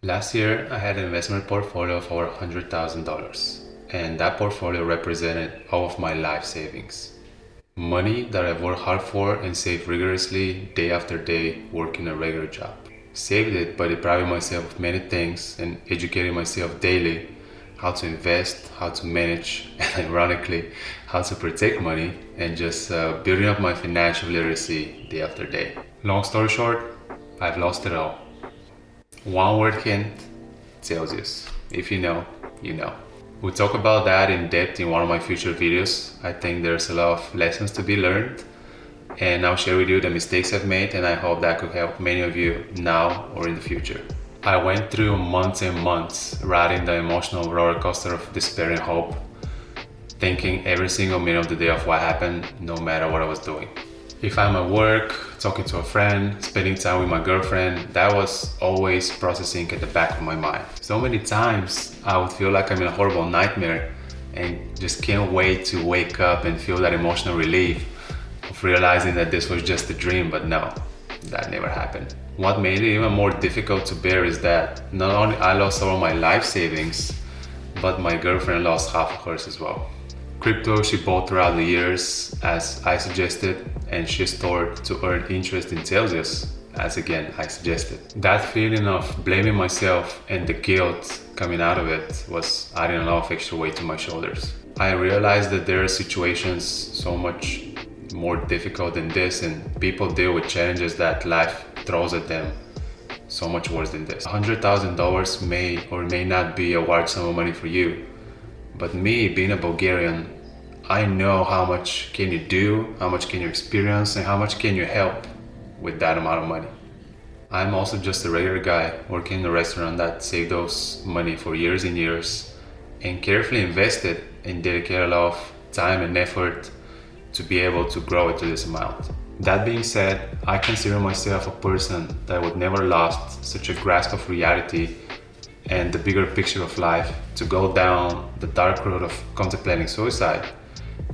Last year, I had an investment portfolio of over $100,000, and that portfolio represented all of my life savings. Money that I've worked hard for and saved rigorously day after day working a regular job. Saved it by depriving myself of many things and educating myself daily how to invest, how to manage, and ironically, how to protect money and just building up my financial literacy day after day. Long story short, I've lost it all. One word hint, Celsius. If you know, you know. We'll talk about that in depth in one of my future videos. I think there's a lot of lessons to be learned, and I'll share with you the mistakes I've made, and I hope that could help many of you now or in the future. I went through months and months riding the emotional roller coaster of despair and hope, thinking every single minute of the day of what happened, no matter what I was doing. If I'm at work, talking to a friend, spending time with my girlfriend, that was always processing at the back of my mind. So many times I would feel like I'm in a horrible nightmare and just can't wait to wake up and feel that emotional relief of realizing that this was just a dream, but no, that never happened. What made it even more difficult to bear is that not only I lost all of my life savings, but my girlfriend lost half of hers as well. Crypto she bought throughout the years as I suggested, and she stored to earn interest in Celsius as again I suggested. That feeling of blaming myself and the guilt coming out of it was adding a lot of extra weight to my shoulders. I realized that there are situations so much more difficult than this, and people deal with challenges that life throws at them so much worse than this. $100,000 may or may not be a large sum of money for you, but me being a Bulgarian, I know how much can you do, how much can you experience, and how much can you help with that amount of money. I'm also just a regular guy working in a restaurant that saved those money for years and years and carefully invested and dedicated a lot of time and effort to be able to grow it to this amount. That being said, I consider myself a person that would never lost such a grasp of reality and the bigger picture of life to go down the dark road of contemplating suicide.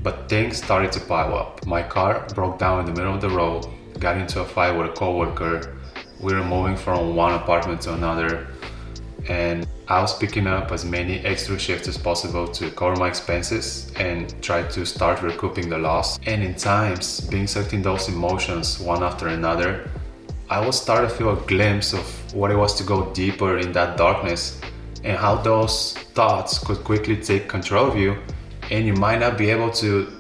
But things started to pile up. My car broke down in the middle of the road, got into a fight with a coworker. We were moving from one apartment to another, and I was picking up as many extra shifts as possible to cover my expenses and try to start recouping the loss. And in times, being sucked in those emotions one after another, I would start to feel a glimpse of what it was to go deeper in that darkness and how those thoughts could quickly take control of you, and you might not be able to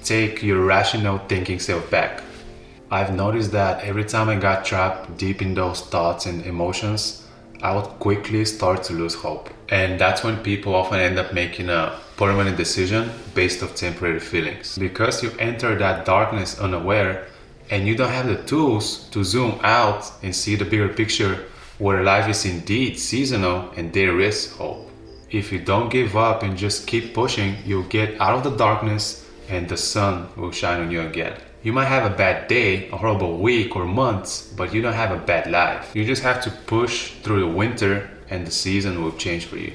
take your rational thinking self back. I've noticed that every time I got trapped deep in those thoughts and emotions, I would quickly start to lose hope. And that's when people often end up making a permanent decision based off temporary feelings. Because you enter that darkness unaware and you don't have the tools to zoom out and see the bigger picture where life is indeed seasonal and there is hope. If you don't give up and just keep pushing, you'll get out of the darkness and the sun will shine on you again. You might have a bad day, a horrible week or months, but you don't have a bad life. You just have to push through the winter and the season will change for you.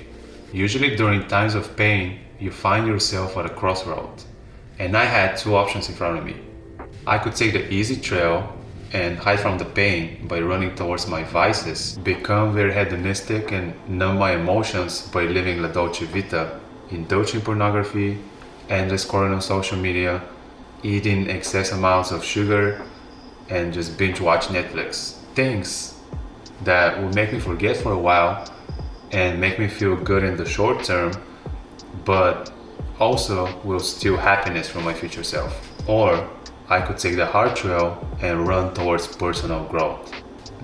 Usually during times of pain, you find yourself at a crossroad. And I had two options in front of me. I could take the easy trail and hide from the pain by running towards my vices, become very hedonistic and numb my emotions by living la dolce vita, indulging pornography, endless scrolling on social media, eating excess amounts of sugar, and just binge watch Netflix. Things that will make me forget for a while and make me feel good in the short term, but also will steal happiness from my future self. Or I could take the hard trail and run towards personal growth.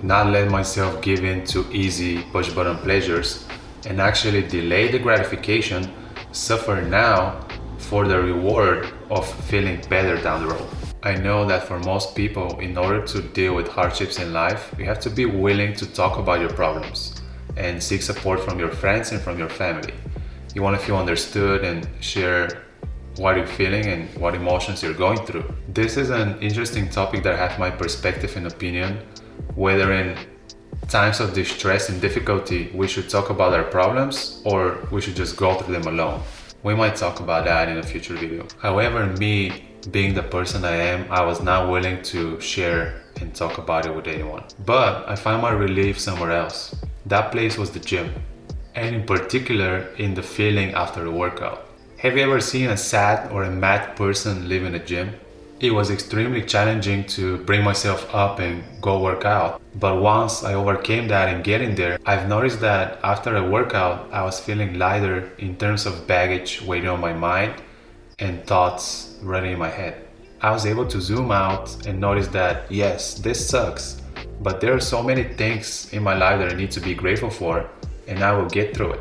Not let myself give in to easy push button pleasures and actually delay the gratification, suffer now for the reward of feeling better down the road. I know that for most people, in order to deal with hardships in life, you have to be willing to talk about your problems and seek support from your friends and from your family. You want to feel understood and share what you're feeling and what emotions you're going through. This is an interesting topic that has my perspective and opinion, whether in times of distress and difficulty we should talk about our problems or we should just go through them alone. We might talk about that in a future video. However, me being the person I am, I was not willing to share and talk about it with anyone. But I find my relief somewhere else. That place was the gym, and in particular in the feeling after a workout. Have you ever seen a sad or a mad person live in a gym? It was extremely challenging to bring myself up and go work out. But once I overcame that and getting there, I've noticed that after a workout, I was feeling lighter in terms of baggage weighing on my mind and thoughts running in my head. I was able to zoom out and notice that yes, this sucks, but there are so many things in my life that I need to be grateful for, and I will get through it.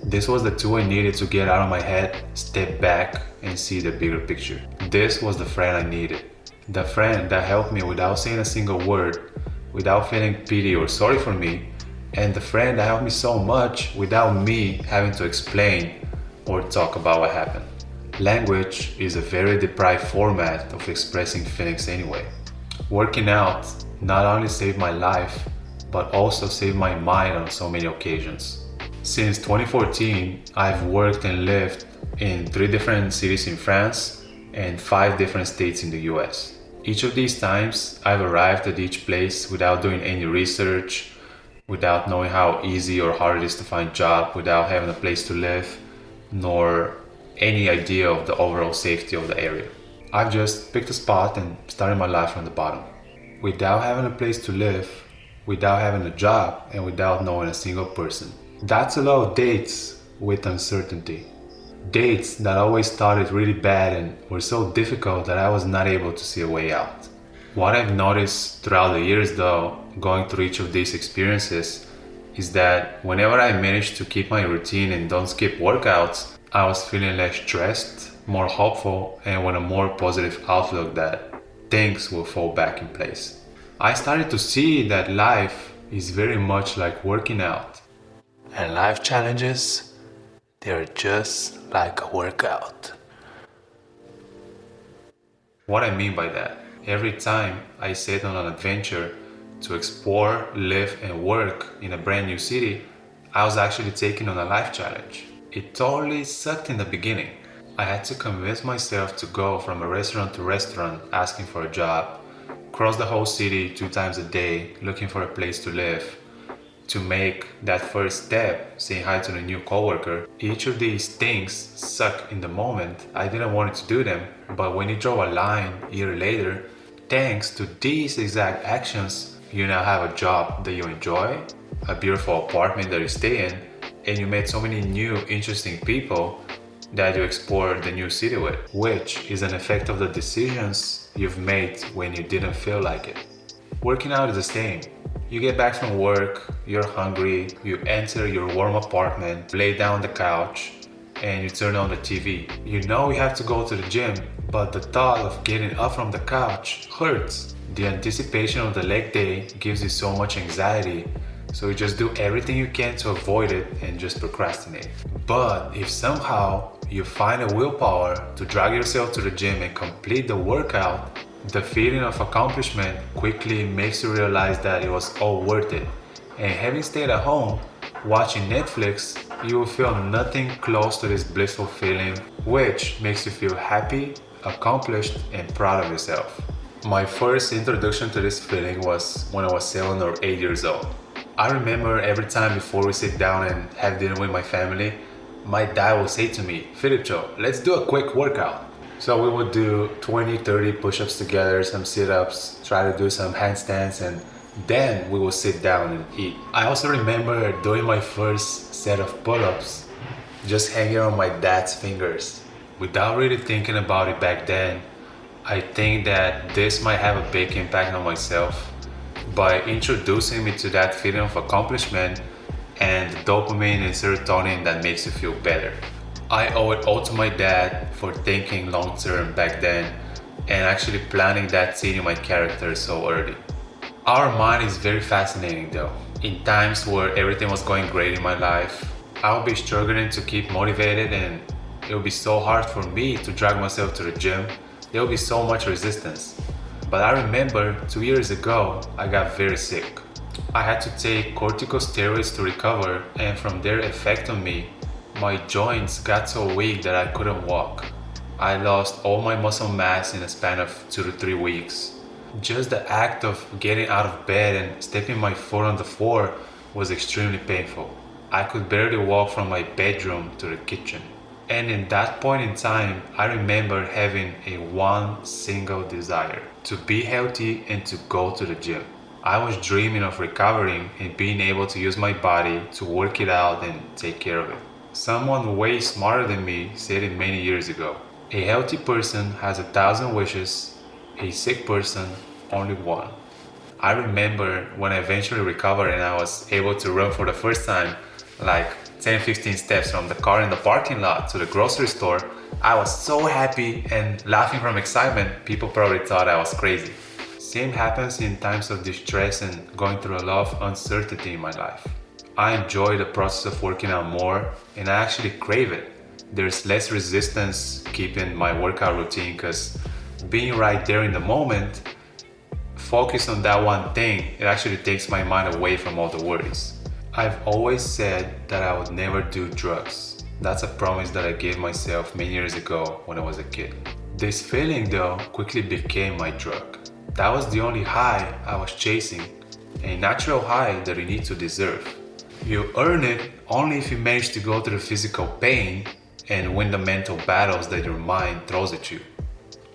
This was the tool I needed to get out of my head, step back, and see the bigger picture. This was the friend I needed. The friend that helped me without saying a single word, without feeling pity or sorry for me, and the friend that helped me so much without me having to explain or talk about what happened. Language is a very deprived format of expressing feelings anyway. Working out not only saved my life, but also saved my mind on so many occasions. Since 2014, I've worked and lived in 3 different cities in France and 5 different states in the US. Each of these times, I've arrived at each place without doing any research, without knowing how easy or hard it is to find a job, without having a place to live, nor any idea of the overall safety of the area. I've just picked a spot and started my life from the bottom. Without having a place to live, without having a job, and without knowing a single person. That's a lot of dates with uncertainty. Dates that always started really bad and were so difficult that I was not able to see a way out. What I've noticed throughout the years though, going through each of these experiences, is that whenever I managed to keep my routine and don't skip workouts, I was feeling less stressed, more hopeful, and with a more positive outlook that things will fall back in place. I started to see that life is very much like working out. And life challenges, they're just like a workout. What I mean by that, every time I set on an adventure to explore, live, and work in a brand new city, I was actually taking on a life challenge. It totally sucked in the beginning. I had to convince myself to go from a restaurant to restaurant asking for a job, cross the whole city 2 times a day looking for a place to live, to make that first step, saying hi to the new coworker. Each of these things suck in the moment. I didn't want to do them, but when you draw a line a year later, thanks to these exact actions, you now have a job that you enjoy, a beautiful apartment that you stay in, and you met so many new interesting people that you explore the new city with, which is an effect of the decisions you've made when you didn't feel like it. Working out is the same. You get back from work, you're hungry, you enter your warm apartment, lay down on the couch, and you turn on the TV. You know you have to go to the gym, but the thought of getting up from the couch hurts. The anticipation of the leg day gives you so much anxiety, so you just do everything you can to avoid it and just procrastinate. But if somehow you find a willpower to drag yourself to the gym and complete the workout, the feeling of accomplishment quickly makes you realize that it was all worth it. And having stayed at home, watching Netflix, you will feel nothing close to this blissful feeling, which makes you feel happy, accomplished, and proud of yourself. My first introduction to this feeling was when I was 7 or 8 years old. I remember every time before we sit down and have dinner with my family, my dad would say to me, "Filipcho, let's do a quick workout." So we would do 20, 30 push-ups together, some sit-ups, try to do some handstands, and then we would sit down and eat. I also remember doing my first set of pull-ups, just hanging on my dad's fingers. Without really thinking about it back then, I think that this might have a big impact on myself by introducing me to that feeling of accomplishment and the dopamine and serotonin that makes you feel better. I owe it all to my dad for thinking long term back then and actually planting that seed in my character so early. Our mind is very fascinating though. In times where everything was going great in my life, I would be struggling to keep motivated and it would be so hard for me to drag myself to the gym. There would be so much resistance. But I remember 2 years ago, I got very sick. I had to take corticosteroids to recover, and from their effect on me, my joints got so weak that I couldn't walk. I lost all my muscle mass in a span of 2 to 3 weeks. Just the act of getting out of bed and stepping my foot on the floor was extremely painful. I could barely walk from my bedroom to the kitchen. And in that point in time, I remember having a one single desire to be healthy and to go to the gym. I was dreaming of recovering and being able to use my body to work it out and take care of it. Someone way smarter than me said it many years ago. A healthy person has 1,000 wishes, a sick person only one. I remember when I eventually recovered and I was able to run for the first time, like 10-15 steps from the car in the parking lot to the grocery store. I was so happy and laughing from excitement. People probably thought I was crazy. Same happens in times of distress and going through a lot of uncertainty in my life. I enjoy the process of working out more and I actually crave it. There's less resistance keeping my workout routine because being right there in the moment, focus on that one thing, it actually takes my mind away from all the worries. I've always said that I would never do drugs. That's a promise that I gave myself many years ago when I was a kid. This feeling though quickly became my drug. That was the only high I was chasing, a natural high that you need to deserve. You earn it only if you manage to go through the physical pain and win the mental battles that your mind throws at you.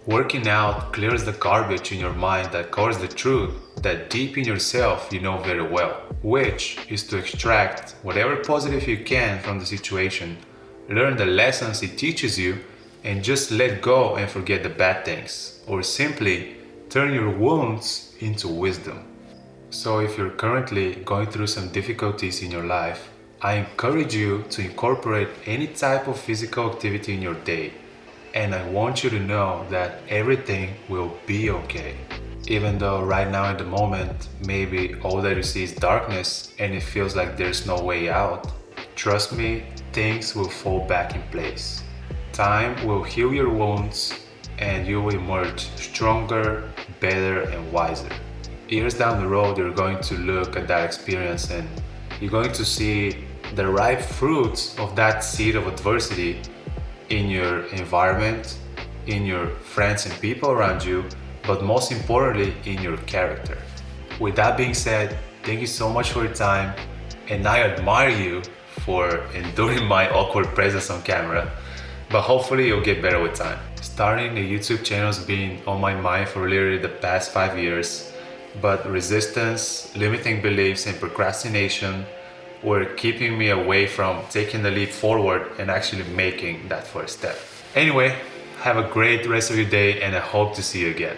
Working out clears the garbage in your mind that covers the truth that deep in yourself you know very well, which is to extract whatever positive you can from the situation, learn the lessons it teaches you, and just let go and forget the bad things, or simply turn your wounds into wisdom. So if you're currently going through some difficulties in your life, I encourage you to incorporate any type of physical activity in your day. And I want you to know that everything will be okay. Even though right now at the moment, maybe all that you see is darkness and it feels like there's no way out, trust me, things will fall back in place. Time will heal your wounds and you will emerge stronger, better, and wiser. Years down the road, you're going to look at that experience and you're going to see the ripe fruits of that seed of adversity in your environment, in your friends and people around you, but most importantly, in your character. With that being said, thank you so much for your time, and I admire you for enduring my awkward presence on camera, but hopefully you'll get better with time. Starting a YouTube channel has been on my mind for literally the past 5 years, but resistance, limiting beliefs, and procrastination were keeping me away from taking the leap forward and actually making that first step. Anyway, have a great rest of your day and I hope to see you again.